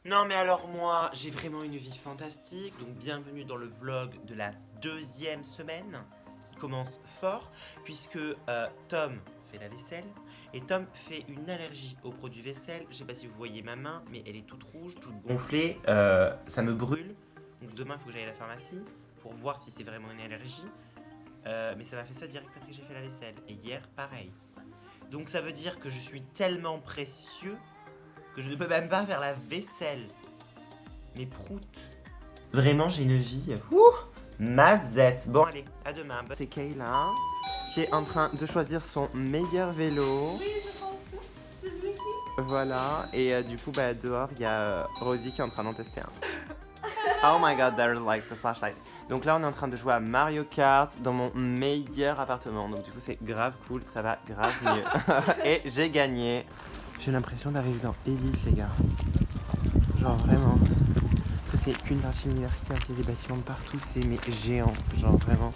Non mais alors moi, j'ai vraiment une vie fantastique, donc bienvenue dans le vlog de la deuxième semaine qui commence fort, puisque Tom fait la vaisselle, et Tom fait une allergie aux produits vaisselle. Je sais pas si vous voyez ma main, mais elle est toute rouge, toute gonflée, ça me brûle, donc demain il faut que j'aille à la pharmacie pour voir si c'est vraiment une allergie, mais ça m'a fait ça direct après que j'ai fait la vaisselle, et hier pareil. Donc ça veut dire que je suis tellement précieux que je ne peux même pas faire la vaisselle. Mes proutes. Vraiment, j'ai une vie. Mazette. Bon, allez, à demain. C'est Kayla qui est en train de choisir son meilleur vélo. Oui, je pense celui-ci. Voilà, et du coup, dehors, il y a Rosie qui est en train d'en tester un. Oh my god, there's like the flashlight. Donc là, on est en train de jouer à Mario Kart dans mon meilleur appartement. Donc du coup, c'est grave cool, ça va grave mieux. Et j'ai gagné. J'ai l'impression d'arriver dans Elite, les gars. Genre vraiment. Ça, c'est qu'une partie universitaire, il y a des bâtiments de partout, c'est mais géant. Genre vraiment,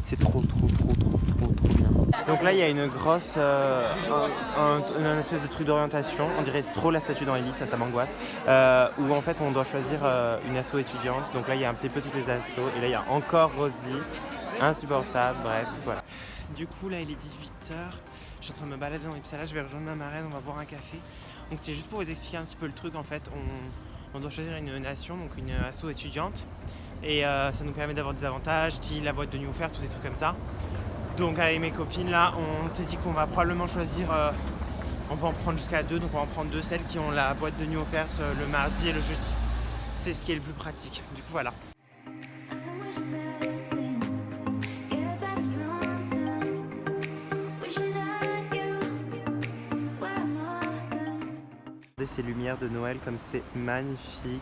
c'est trop bien. Donc là, il y a une grosse. Une espèce de truc d'orientation. On dirait trop la statue dans Elite, ça m'angoisse. Où en fait, on doit choisir une asso étudiante. Donc là, il y a un petit peu toutes les assos. Et là, il y a encore Rosie. Insupportable, bref, voilà. Du coup, là, il est 18h. Je suis en train de me balader dans Uppsala, je vais rejoindre ma marraine, on va boire un café. Donc c'est juste pour vous expliquer un petit peu le truc. En fait, on doit choisir une nation, donc une asso étudiante. Et ça nous permet d'avoir des avantages, style la boîte de nuit offerte, tous des trucs comme ça. Donc avec mes copines là, on s'est dit qu'on va probablement choisir, on peut en prendre jusqu'à 2, donc on va en prendre 2, celles qui ont la boîte de nuit offerte le mardi et le jeudi. C'est ce qui est le plus pratique. Du coup voilà. Ces lumières de Noël comme c'est magnifique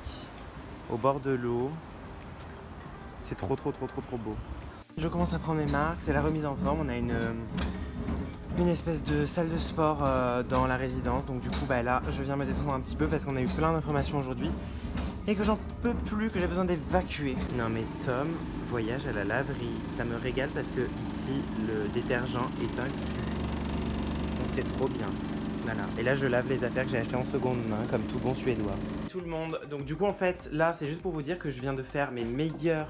au bord de l'eau, c'est trop beau. Je commence à prendre mes marques, c'est la remise en forme. On a une espèce de salle de sport dans la résidence, donc du coup là je viens me détendre un petit peu parce qu'on a eu plein d'informations aujourd'hui et que j'en peux plus, que j'ai besoin d'évacuer. Non mais Tom voyage à la laverie, ça me régale parce que ici le détergent est inclus, donc c'est trop bien. Voilà. Et là je lave les affaires que j'ai achetées en seconde main comme tout bon suédois. Tout le monde, donc du coup en fait là c'est juste pour vous dire que je viens de faire mes meilleurs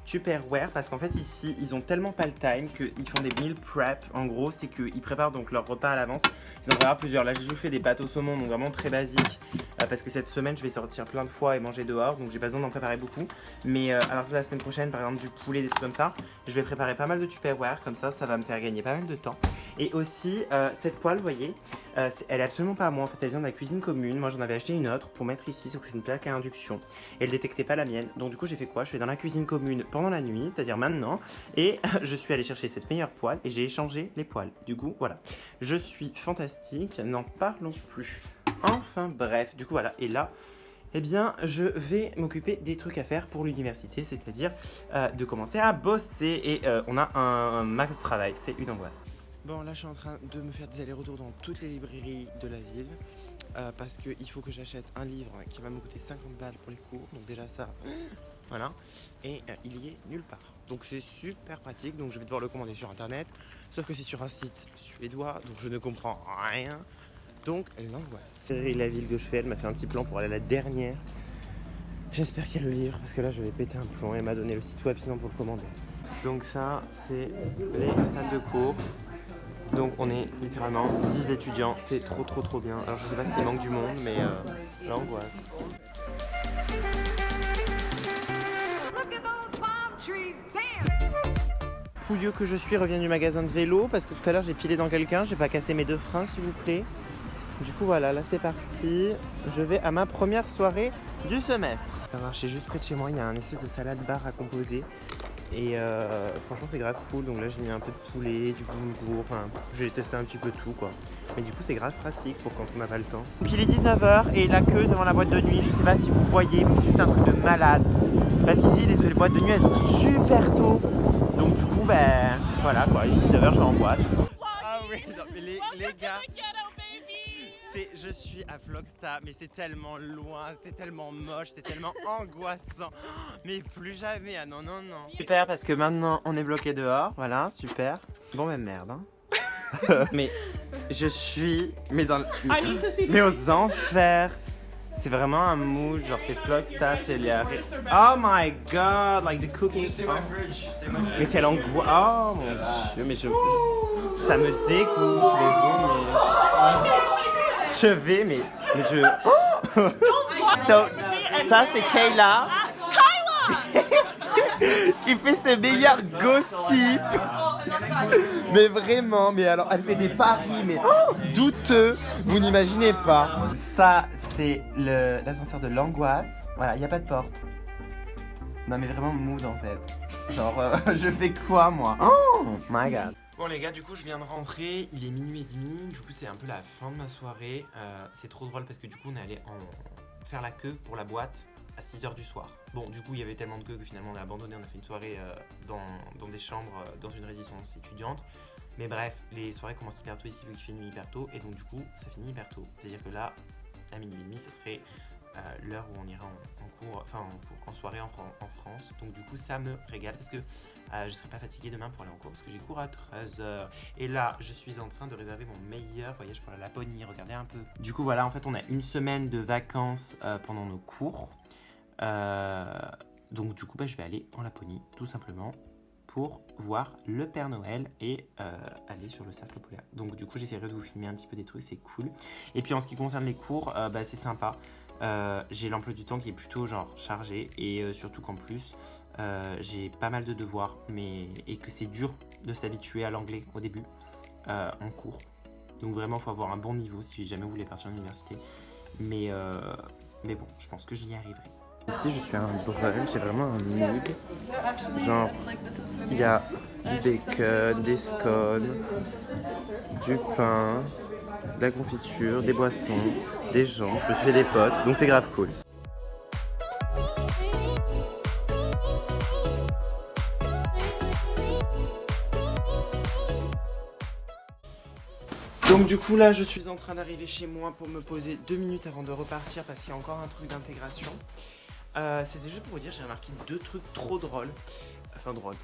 Tupperware parce qu'en fait ici ils ont tellement pas le time qu'ils font des meal prep. En gros c'est qu'ils préparent donc leur repas à l'avance. Ils en préparent plusieurs. Là j'ai juste fait des pâtes au saumon, donc vraiment très basique parce que cette semaine je vais sortir plein de fois et manger dehors, donc j'ai pas besoin d'en préparer beaucoup. Mais à partir de la semaine prochaine, par exemple du poulet, des trucs comme ça, je vais préparer pas mal de Tupperware, comme ça va me faire gagner pas mal de temps. Et aussi cette poêle, vous voyez, elle est absolument pas à moi, en fait elle vient de la cuisine commune. Moi j'en avais acheté une autre pour mettre ici, sauf que c'est une plaque à induction. Et elle détectait pas la mienne, donc du coup j'ai fait quoi? Je suis dans la cuisine commune pendant la nuit, c'est-à-dire maintenant, et je suis allé chercher cette meilleure poêle et j'ai échangé les poêles. Du coup voilà, je suis fantastique, n'en parlons plus. Enfin bref, du coup voilà, et là eh bien je vais m'occuper des trucs à faire pour l'université, c'est-à-dire de commencer à bosser, et on a un max de travail, c'est une angoisse. Bon là je suis en train de me faire des allers-retours dans toutes les librairies de la ville parce qu'il faut que j'achète un livre qui va me coûter 50 balles pour les cours, donc déjà ça, voilà, et il y est nulle part. Donc c'est super pratique, donc je vais devoir le commander sur internet, sauf que c'est sur un site suédois, donc je ne comprends rien. Donc l'angoisse. C'est la ville que je fais, elle m'a fait un petit plan pour aller à la dernière. J'espère qu'il y a le livre parce que là je vais péter un plomb, et elle m'a donné le site web sinon pour le commander. Donc ça c'est les salles de cours. Donc on est littéralement 10 étudiants, c'est trop bien. Alors je sais pas s'il manque du monde, mais l'angoisse. Pouilleux que je suis revient du magasin de vélo parce que tout à l'heure j'ai pilé dans quelqu'un, j'ai pas cassé mes 2 freins s'il vous plaît. Du coup voilà, là c'est parti, je vais à ma première soirée du semestre. Ça marche, juste près de chez moi, il y a un espèce de salade bar à composer. Et franchement c'est grave cool, donc là j'ai mis un peu de poulet, du boulgour, enfin j'ai testé un petit peu tout quoi. Mais du coup c'est grave pratique pour quand on n'a pas le temps. Donc il est 19h et la queue devant la boîte de nuit, je sais pas si vous voyez, mais c'est juste un truc de malade. Parce qu'ici les boîtes de nuit elles sont super tôt. Donc du coup voilà quoi, il est 19h, je vais en boîte. Ah oui, non, mais les gars, je suis à Vlogsta, mais c'est tellement loin, c'est tellement moche, c'est tellement angoissant. Mais plus jamais, ah non. Super, parce que maintenant on est bloqué dehors, voilà, super. Bon même merde, hein. Mais je suis, mais aux enfers. C'est vraiment un mood, genre c'est Flockstar, c'est les... Oh my god, like the cooking... C'est ma fridge. Mais quelle angoisse. Oh mon dieu, mais ça me dégoûte, je vais, mais je... So, ça c'est Kayla. Qui fait ses meilleurs gossips. Mais vraiment, mais alors elle fait des paris, mais douteux, vous n'imaginez pas. Ça c'est l'ascenseur de l'angoisse. Voilà, il n'y a pas de porte. Non mais vraiment mood en fait. Genre je fais quoi moi? Oh my god. Bon les gars, du coup je viens de rentrer, il est minuit et demi, du coup c'est un peu la fin de ma soirée. C'est trop drôle parce que du coup on est allé faire la queue pour la boîte à 6h du soir. Bon, du coup, il y avait tellement de queue que finalement on a abandonné. On a fait une soirée dans des chambres, dans une résidence étudiante. Mais bref, les soirées commencent hyper tôt ici, vu qu'il fait nuit hyper tôt. Et donc, du coup, ça finit hyper tôt. C'est-à-dire que là, à minuit et demi, ça serait l'heure où on ira en soirée en France. Donc, du coup, ça me régale parce que je ne serai pas fatiguée demain pour aller en cours parce que j'ai cours à 13h. Et là, je suis en train de réserver mon meilleur voyage pour la Laponie. Regardez un peu. Du coup, voilà, en fait, on a une semaine de vacances pendant nos cours. Donc du coup je vais aller en Laponie tout simplement pour voir le Père Noël et aller sur le cercle polaire. Donc du coup j'essaierai de vous filmer un petit peu des trucs, c'est cool. Et puis en ce qui concerne les cours, c'est sympa. J'ai l'emploi du temps qui est plutôt genre chargé et surtout qu'en plus j'ai pas mal de devoirs et que c'est dur de s'habituer à l'anglais au début en cours. Donc vraiment il faut avoir un bon niveau si jamais vous voulez partir à l'université. Mais bon, je pense que j'y arriverai. Ici, je suis à un brunch, c'est vraiment un mood. Genre, il y a du bacon, des scones, du pain, de la confiture, des boissons, des gens. Je me suis fait des potes, donc c'est grave cool. Donc du coup là je suis en train d'arriver chez moi pour me poser 2 minutes avant de repartir parce qu'il y a encore un truc d'intégration. C'était juste pour vous dire, j'ai remarqué 2 trucs trop drôles. Enfin drôles.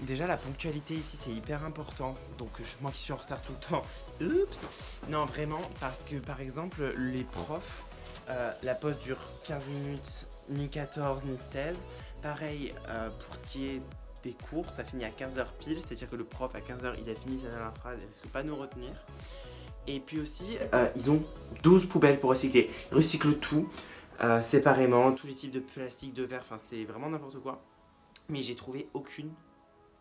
Déjà la ponctualité ici c'est hyper important. Donc moi qui suis en retard tout le temps. Oups. Non vraiment parce que par exemple les profs, la pause dure 15 minutes, ni 14 ni 16. Pareil pour ce qui est des cours, ça finit à 15h pile, c'est-à-dire que le prof à 15h il a fini sa dernière phrase, il risque pas de nous retenir. Et puis aussi, ils ont 12 poubelles pour recycler. Ils recyclent tout, séparément, tous les types de plastique, de verre, enfin c'est vraiment n'importe quoi. Mais j'ai trouvé aucune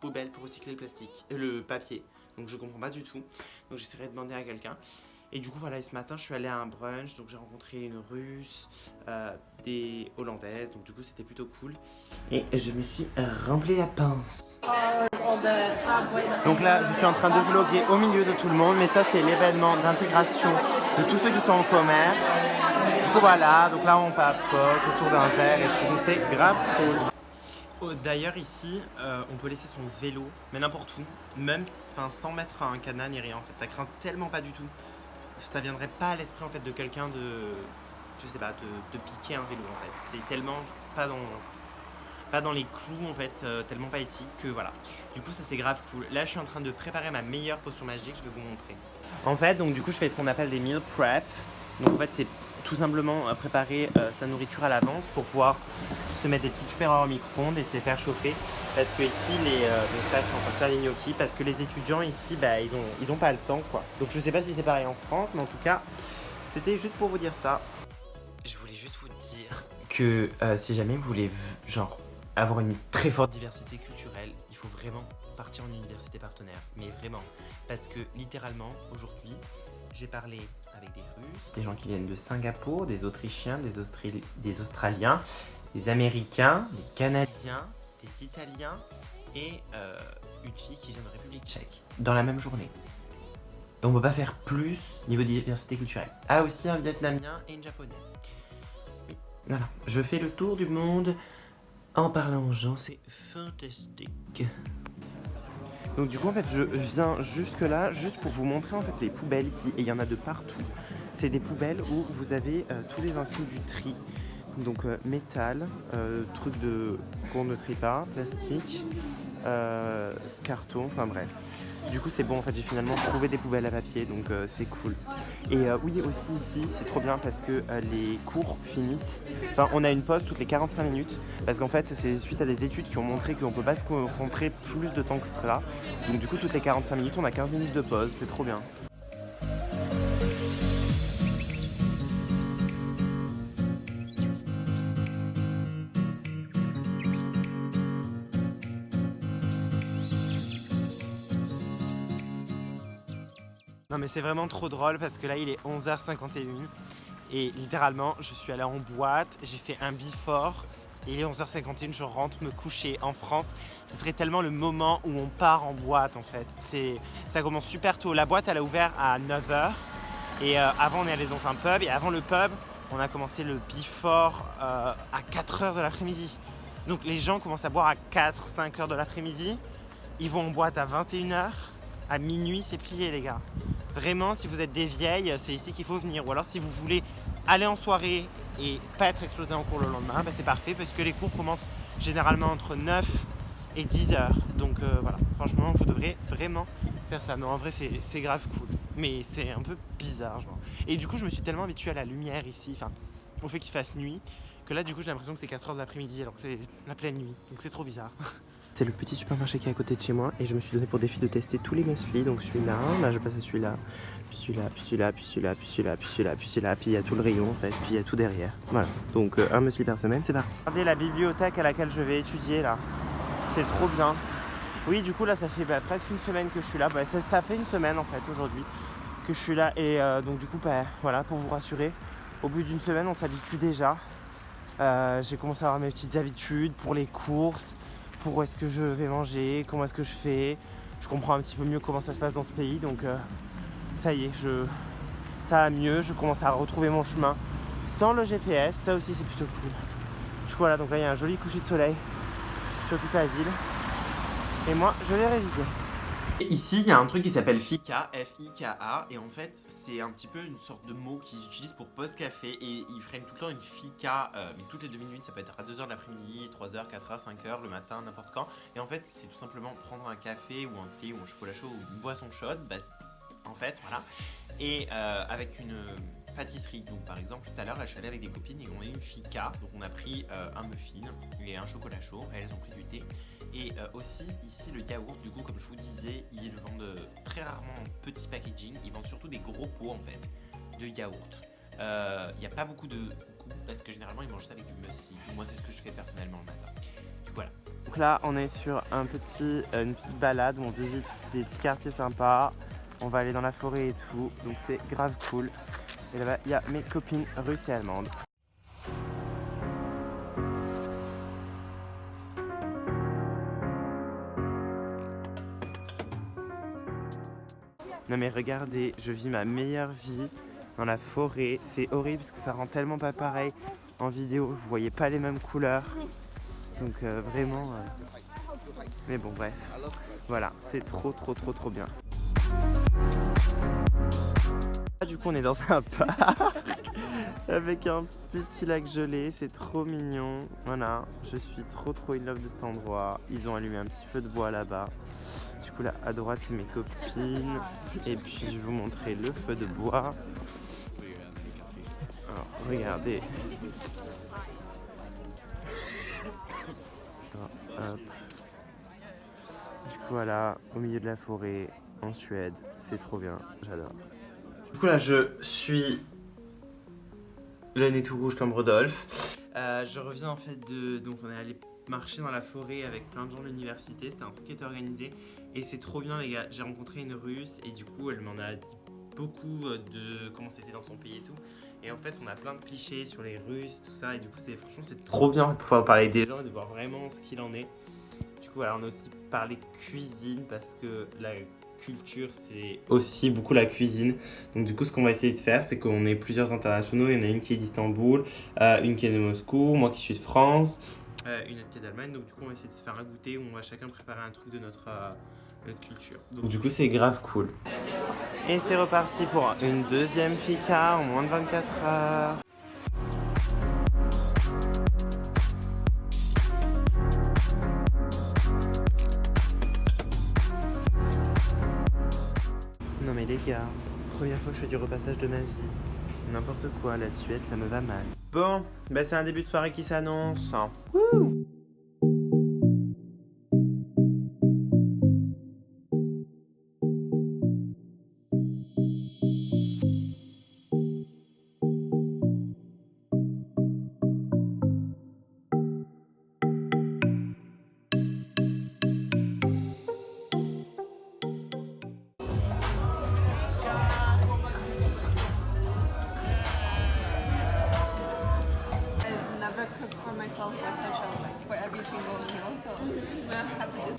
poubelle pour recycler le plastique, le papier. Donc je comprends pas du tout. Donc j'essaierai de demander à quelqu'un. Et du coup voilà, et ce matin je suis allée à un brunch, donc j'ai rencontré une russe, des hollandaises, donc du coup c'était plutôt cool. Et je me suis rempli la pince. Donc là je suis en train de vlogger au milieu de tout le monde, mais ça c'est l'événement d'intégration de tous ceux qui sont en commerce. Du coup voilà, donc là on papote autour d'un verre et tout, donc c'est grave cool. Oh, d'ailleurs ici, on peut laisser son vélo, mais n'importe où, même sans mettre un cadenas ni rien en fait, ça craint tellement pas du tout. Ça viendrait pas à l'esprit en fait de quelqu'un de, je sais pas, de piquer un vélo en fait. C'est tellement pas dans les clous en fait, tellement pas éthique que voilà. Du coup ça c'est grave cool. Là je suis en train de préparer ma meilleure potion magique, je vais vous montrer. En fait donc du coup je fais ce qu'on appelle des meal prep. Donc en fait c'est tout simplement préparer sa nourriture à l'avance pour pouvoir se mettre des petites tupperwares au micro-ondes et se les faire chauffer. Parce que ici, donc ça je suis en train de faire les gnocchis, parce que les étudiants ici, ils ont pas le temps quoi. Donc je sais pas si c'est pareil en France, mais en tout cas, c'était juste pour vous dire ça. Je voulais juste vous dire que si jamais vous voulez genre avoir une très forte diversité culturelle, il faut vraiment partir en université partenaire. Mais vraiment, parce que littéralement, aujourd'hui, j'ai parlé avec des Russes, des gens qui viennent de Singapour, des Autrichiens, des Australiens, des Américains, des Canadiens, des Italiens et une fille qui vient de République tchèque dans la même journée. Donc on peut pas faire plus niveau diversité culturelle. Ah aussi un Vietnamien et une Japonaise. Oui, voilà, je fais le tour du monde en parlant aux gens, c'est fantastique. Donc du coup en fait je viens jusque là juste pour vous montrer en fait les poubelles ici et il y en a de partout. C'est des poubelles où vous avez tous les insignes du tri. Donc métal, truc de qu'on ne trie pas, plastique, carton, enfin bref. Du coup c'est bon en fait, j'ai finalement trouvé des poubelles à papier donc c'est cool. Et oui aussi ici c'est trop bien parce que les cours finissent, enfin on a une pause toutes les 45 minutes parce qu'en fait c'est suite à des études qui ont montré qu'on ne peut pas se concentrer plus de temps que cela. Donc du coup toutes les 45 minutes on a 15 minutes de pause, c'est trop bien. Non mais c'est vraiment trop drôle parce que là il est 11h51 et littéralement je suis allé en boîte, j'ai fait un before et il est 11h51, je rentre me coucher. En France, ce serait tellement le moment où on part en boîte en fait. Ça commence super tôt, la boîte elle a ouvert à 9h et avant on est allé dans un pub et avant le pub on a commencé le before à 4h de l'après-midi. Donc les gens commencent à boire à 4-5h de l'après-midi, ils vont en boîte à 21h. À minuit, c'est plié les gars. Vraiment, si vous êtes des vieilles, c'est ici qu'il faut venir. Ou alors si vous voulez aller en soirée et pas être explosé en cours le lendemain, bah c'est parfait parce que les cours commencent généralement entre 9 et 10 heures. Donc voilà, franchement, vous devrez vraiment faire ça. Non, en vrai, c'est grave cool. Mais c'est un peu bizarre, genre. Et du coup, je me suis tellement habitué à la lumière ici, enfin, au fait qu'il fasse nuit, que là, du coup, j'ai l'impression que c'est 4h de l'après-midi alors que c'est la pleine nuit. Donc c'est trop bizarre. C'est le petit supermarché qui est à côté de chez moi et je me suis donné pour défi de tester tous les muesli. Donc je suis là je passe à celui-là, puis celui-là, puis celui-là, puis celui-là, puis celui-là, puis celui-là, puis celui-là, puis il y a tout le rayon en fait, puis il y a tout derrière. Voilà, donc un muesli par semaine, c'est parti. Regardez la bibliothèque à laquelle je vais étudier là, c'est trop bien. Oui, du coup là ça fait presque une semaine que je suis là, ça fait une semaine en fait aujourd'hui que je suis là et donc du coup voilà, pour vous rassurer, au bout d'une semaine on s'habitue déjà. J'ai commencé à avoir mes petites habitudes pour les courses, pour où est-ce que je vais manger, comment est-ce que je fais. Je comprends un petit peu mieux comment ça se passe dans ce pays, donc ça y est, ça va mieux, je commence à retrouver mon chemin sans le GPS, ça aussi c'est plutôt cool. Du coup voilà, donc là il y a un joli coucher de soleil sur toute la ville, et moi je vais réviser. Ici, il y a un truc qui s'appelle Fika, F-I-K-A, et en fait, c'est un petit peu une sorte de mot qu'ils utilisent pour pause café, et ils prennent tout le temps une Fika, mais toutes les 2 minutes, ça peut être à 2h de l'après-midi, 3h, 4h, 5h, le matin, n'importe quand. Et en fait, c'est tout simplement prendre un café, ou un thé, ou un chocolat chaud, ou une boisson chaude, en fait, voilà, et avec une pâtisserie. Donc par exemple, tout à l'heure, là, je suis allé avec des copines et on a eu une Fika, donc on a pris un muffin et un chocolat chaud, elles ont pris du thé. Et aussi ici le yaourt, du coup comme je vous disais, ils le vendent très rarement en petit packaging, ils vendent surtout des gros pots en fait de yaourt. Il n'y a pas beaucoup de goût parce que généralement ils mangent ça avec du muesli. Moi c'est ce que je fais personnellement le matin. Donc voilà. Donc là on est sur une petite balade où on visite des petits quartiers sympas. On va aller dans la forêt et tout, donc c'est grave cool. Et là-bas il y a mes copines russes et allemandes. Non mais regardez, je vis ma meilleure vie dans la forêt. C'est horrible parce que ça rend tellement pas pareil en vidéo. Vous voyez pas les mêmes couleurs. Donc vraiment... Mais bon bref. Voilà, c'est trop bien. Du coup on est dans un parc avec un petit lac gelé. C'est trop mignon. Voilà, je suis trop in love de cet endroit. Ils ont allumé un petit feu de bois là-bas. Du coup là à droite c'est mes copines et puis je vais vous montrer le feu de bois. Alors regardez. Alors, hop. Du coup voilà, au milieu de la forêt en Suède, c'est trop bien, j'adore. Du coup là je suis le nez tout rouge comme Rodolphe. Je reviens en fait donc on est allé marcher dans la forêt avec plein de gens de l'université, c'était un truc qui était organisé et c'est trop bien les gars. J'ai rencontré une russe et du coup elle m'en a dit beaucoup de comment c'était dans son pays et tout, et en fait on a plein de clichés sur les Russes, tout ça, et du coup franchement c'est trop bien de pouvoir parler avec des gens et de voir vraiment ce qu'il en est. Du coup voilà, on a aussi parlé cuisine parce que la culture c'est aussi beaucoup la cuisine, donc du coup ce qu'on va essayer de faire c'est qu'on est plusieurs internationaux. Il y en a une qui est d'Istanbul, une qui est de Moscou, moi qui suis de France, une autre qui est d'Allemagne, donc du coup on va essayer de se faire un goûter où on va chacun préparer un truc de notre culture. Donc du coup c'est grave cool. Et c'est reparti pour une deuxième Fika en moins de 24 heures. regarde. Première fois que je fais du repassage de ma vie. N'importe quoi, la Suède, ça me va mal. Bon, bah c'est un début de soirée qui s'annonce. Wouh! I've never cooked for myself for such a for every single meal, so I have to do.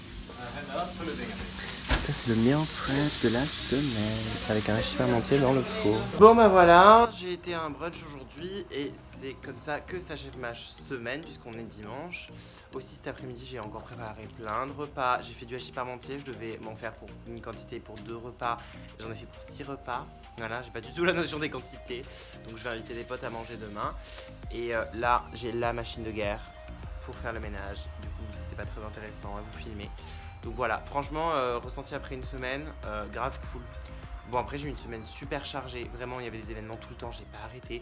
Ça c'est le meal prep de la semaine avec un hachis parmentier dans le four. Bon bah voilà, j'ai été à un brunch aujourd'hui et c'est comme ça que s'achève ma semaine puisqu'on est dimanche. Aussi cet après-midi j'ai encore préparé plein de repas. J'ai fait du hachis parmentier, je devais m'en faire pour une quantité pour 2 repas. J'en ai fait pour 6 repas. Voilà, j'ai pas du tout la notion des quantités. Donc je vais inviter des potes à manger demain. Et là j'ai la machine de guerre pour faire le ménage. Du coup c'est pas très intéressant à vous filmer. Donc voilà, franchement, ressenti après une semaine, grave cool. Bon après j'ai eu une semaine super chargée, vraiment il y avait des événements tout le temps, j'ai pas arrêté.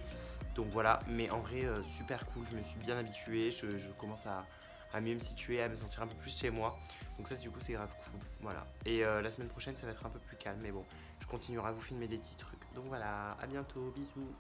Donc voilà, mais en vrai super cool, je me suis bien habituée, je commence à mieux me situer, à me sentir un peu plus chez moi. Donc ça du coup c'est grave cool, voilà. Et la semaine prochaine ça va être un peu plus calme, mais bon, je continuerai à vous filmer des petits trucs. Donc voilà, à bientôt, bisous.